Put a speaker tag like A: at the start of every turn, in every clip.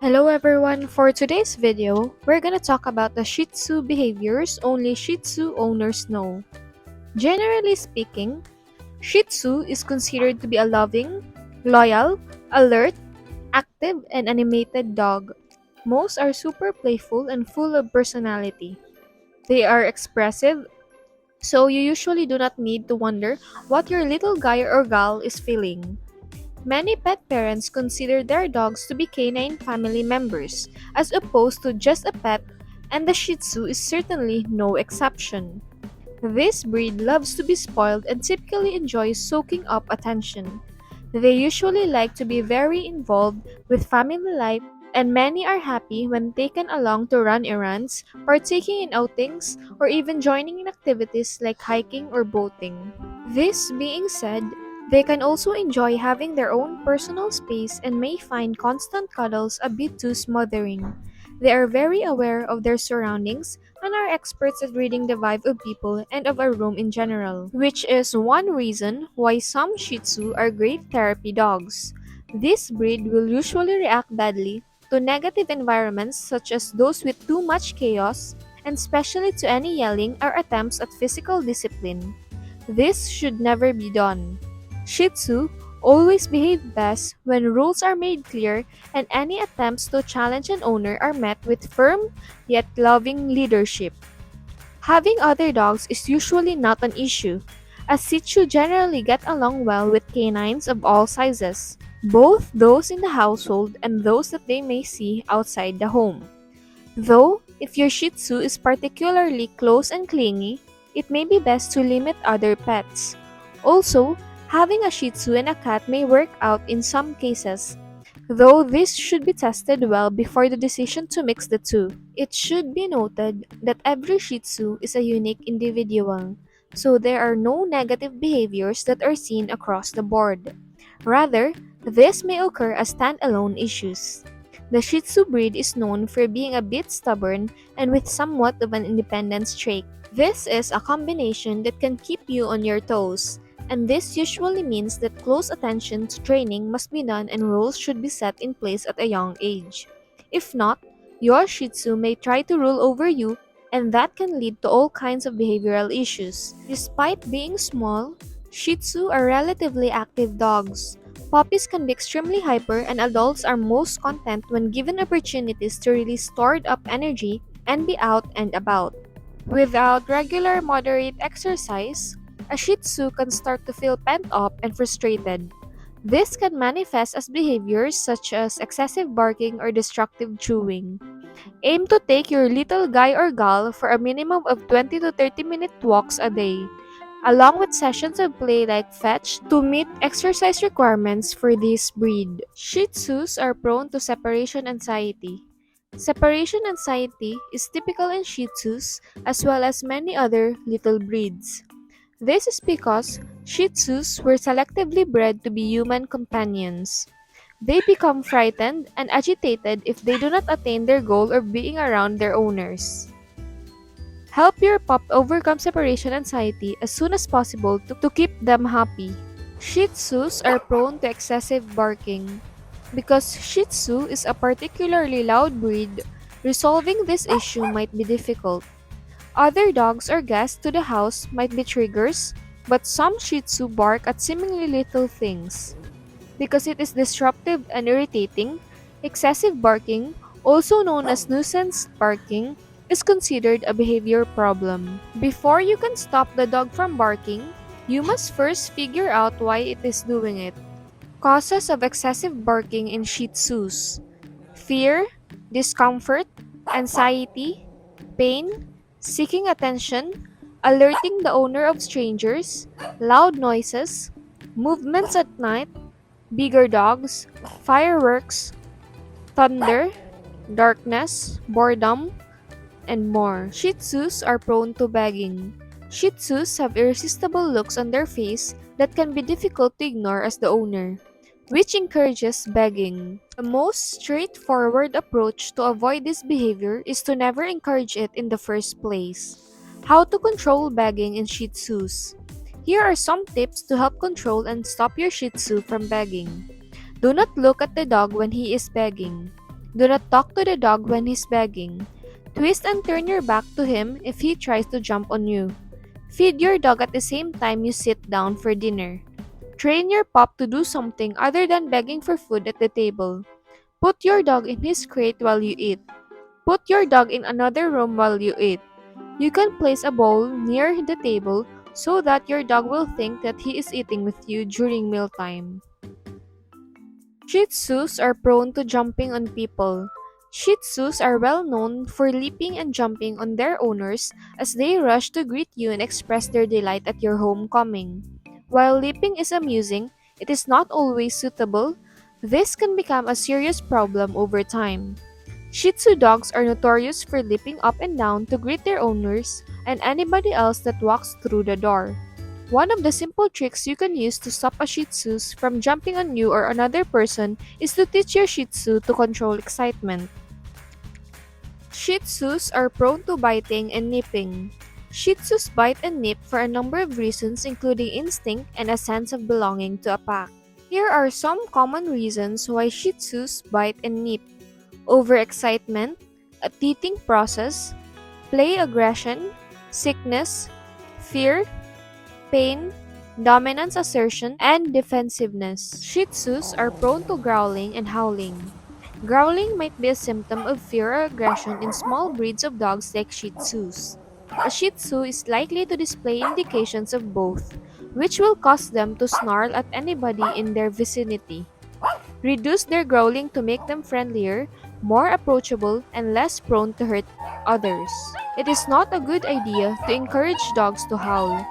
A: Hello everyone, for today's video, we're gonna talk about the Shih Tzu behaviors only Shih Tzu owners know. Generally speaking, Shih Tzu is considered to be a loving, loyal, alert, active, and animated dog. Most are super playful and full of personality. They are expressive, so you usually do not need to wonder what your little guy or gal is feeling. Many pet parents consider their dogs to be canine family members, as opposed to just a pet, and the Shih Tzu is certainly no exception. This breed loves to be spoiled and typically enjoys soaking up attention. They usually like to be very involved with family life, and many are happy when taken along to run errands, partaking in outings, or even joining in activities like hiking or boating. This being said, they can also enjoy having their own personal space and may find constant cuddles a bit too smothering. They are very aware of their surroundings and are experts at reading the vibe of people and of a room in general, which is one reason why some Shih Tzu are great therapy dogs. This breed will usually react badly to negative environments such as those with too much chaos, and especially to any yelling or attempts at physical discipline. This should never be done. Shih Tzu always behave best when rules are made clear and any attempts to challenge an owner are met with firm yet loving leadership. Having other dogs is usually not an issue, as Shih Tzu generally get along well with canines of all sizes, both those in the household and those that they may see outside the home. Though, if your Shih Tzu is particularly close and clingy, it may be best to limit other pets. Also, having a Shih Tzu and a cat may work out in some cases, though this should be tested well before the decision to mix the two. It should be noted that every Shih Tzu is a unique individual, so there are no negative behaviors that are seen across the board. Rather, this may occur as standalone issues. The Shih Tzu breed is known for being a bit stubborn and with somewhat of an independent streak. This is a combination that can keep you on your toes, and this usually means that close attention to training must be done and rules should be set in place at a young age. If not, your Shih Tzu may try to rule over you, and that can lead to all kinds of behavioral issues. Despite being small, Shih Tzu are relatively active dogs. Puppies can be extremely hyper, and adults are most content when given opportunities to release stored up energy and be out and about. Without regular moderate exercise, a Shih Tzu can start to feel pent up and frustrated. This can manifest as behaviors such as excessive barking or destructive chewing. Aim to take your little guy or gal for a minimum of 20 to 30-minute walks a day, along with sessions of play like fetch to meet exercise requirements for this breed. Shih Tzus are prone to separation anxiety. Separation anxiety is typical in Shih Tzus as well as many other little breeds. This is because Shih Tzus were selectively bred to be human companions. They become frightened and agitated if they do not attain their goal of being around their owners. Help your pup overcome separation anxiety as soon as possible to keep them happy. Shih Tzus are prone to excessive barking. Because Shih Tzu is a particularly loud breed, resolving this issue might be difficult. Other dogs or guests to the house might be triggers, but some Shih Tzu bark at seemingly little things. Because it is disruptive and irritating, excessive barking, also known as nuisance barking, is considered a behavior problem. Before you can stop the dog from barking, you must first figure out why it is doing it. Causes of excessive barking in Shih Tzus: fear, discomfort, anxiety, pain, seeking attention, alerting the owner of strangers, loud noises, movements at night, bigger dogs, fireworks, thunder, darkness, boredom, and more. Shih Tzus are prone to begging. Shih Tzus have irresistible looks on their face that can be difficult to ignore as the owner, which encourages begging. The most straightforward approach to avoid this behavior is to never encourage it in the first place. How to control begging in Shih Tzus. Here are some tips to help control and stop your Shih Tzu from begging. Do not look at the dog when he is begging. Do not talk to the dog when he's begging. Twist and turn your back to him if he tries to jump on you. Feed your dog at the same time you sit down for dinner. Train your pup to do something other than begging for food at the table. Put your dog in his crate while you eat. Put your dog in another room while you eat. You can place a bowl near the table so that your dog will think that he is eating with you during mealtime. Shih Tzus are prone to jumping on people. Shih Tzus are well known for leaping and jumping on their owners as they rush to greet you and express their delight at your homecoming. While leaping is amusing, it is not always suitable. This can become a serious problem over time. Shih Tzu dogs are notorious for leaping up and down to greet their owners and anybody else that walks through the door. One of the simple tricks you can use to stop a Shih Tzu from jumping on you or another person is to teach your Shih Tzu to control excitement. Shih Tzus are prone to biting and nipping. Shih Tzus bite and nip for a number of reasons including instinct and a sense of belonging to a pack. Here are some common reasons why Shih Tzus bite and nip. Overexcitement, a teething process, play aggression, sickness, fear, pain, dominance assertion, and defensiveness. Shih Tzus are prone to growling and howling. Growling might be a symptom of fear or aggression in small breeds of dogs like Shih Tzus. A Shih Tzu is likely to display indications of both, which will cause them to snarl at anybody in their vicinity. Reduce their growling to make them friendlier, more approachable, and less prone to hurt others. It is not a good idea to encourage dogs to howl.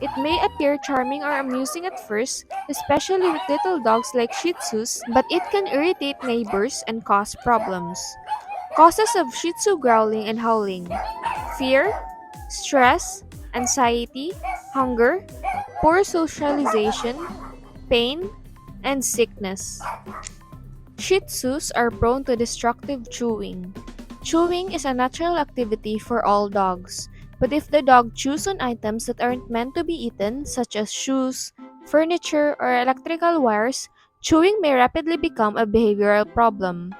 A: It may appear charming or amusing at first, especially with little dogs like Shih Tzus, but it can irritate neighbors and cause problems. Causes of Shih Tzu growling and howling: fear, stress, anxiety, hunger, poor socialization, pain, and sickness. Shih Tzus are prone to destructive chewing. Chewing is a natural activity for all dogs, but if the dog chews on items that aren't meant to be eaten, such as shoes, furniture, or electrical wires, chewing may rapidly become a behavioral problem.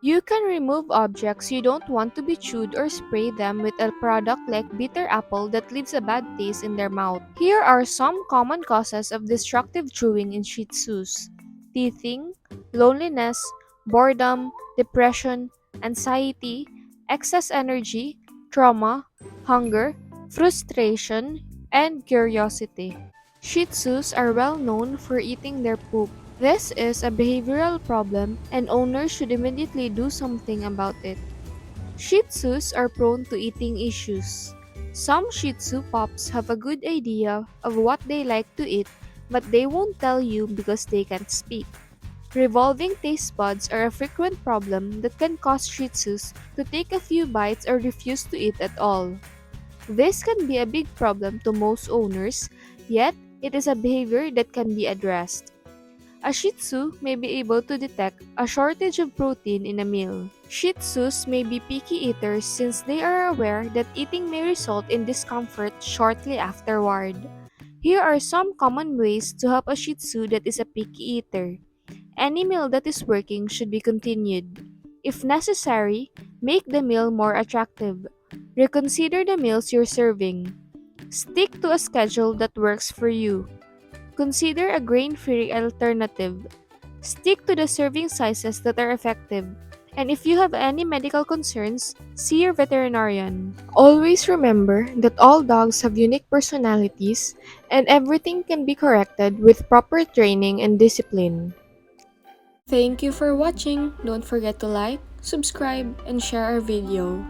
A: You can remove objects you don't want to be chewed or spray them with a product like bitter apple that leaves a bad taste in their mouth. Here are some common causes of destructive chewing in Shih Tzus: teething, loneliness, boredom, depression, anxiety, excess energy, trauma, hunger, frustration, and curiosity. Shih Tzus are well known for eating their poop. This is a behavioral problem and owners should immediately do something about it. Shih Tzus are prone to eating issues. Some Shih Tzu pups have a good idea of what they like to eat, but they won't tell you because they can't speak. Revolving taste buds are a frequent problem that can cause Shih Tzus to take a few bites or refuse to eat at all. This can be a big problem to most owners, yet it is a behavior that can be addressed. A Shih Tzu may be able to detect a shortage of protein in a meal. Shih Tzus may be picky eaters since they are aware that eating may result in discomfort shortly afterward. Here are some common ways to help a Shih Tzu that is a picky eater. Any meal that is working should be continued. If necessary, make the meal more attractive. Reconsider the meals you're serving. Stick to a schedule that works for you. Consider a grain-free alternative. Stick to the serving sizes that are effective. And if you have any medical concerns, see your veterinarian. Always remember that all dogs have unique personalities and everything can be corrected with proper training and discipline. Thank you for watching. Don't forget to like, subscribe, and share our video.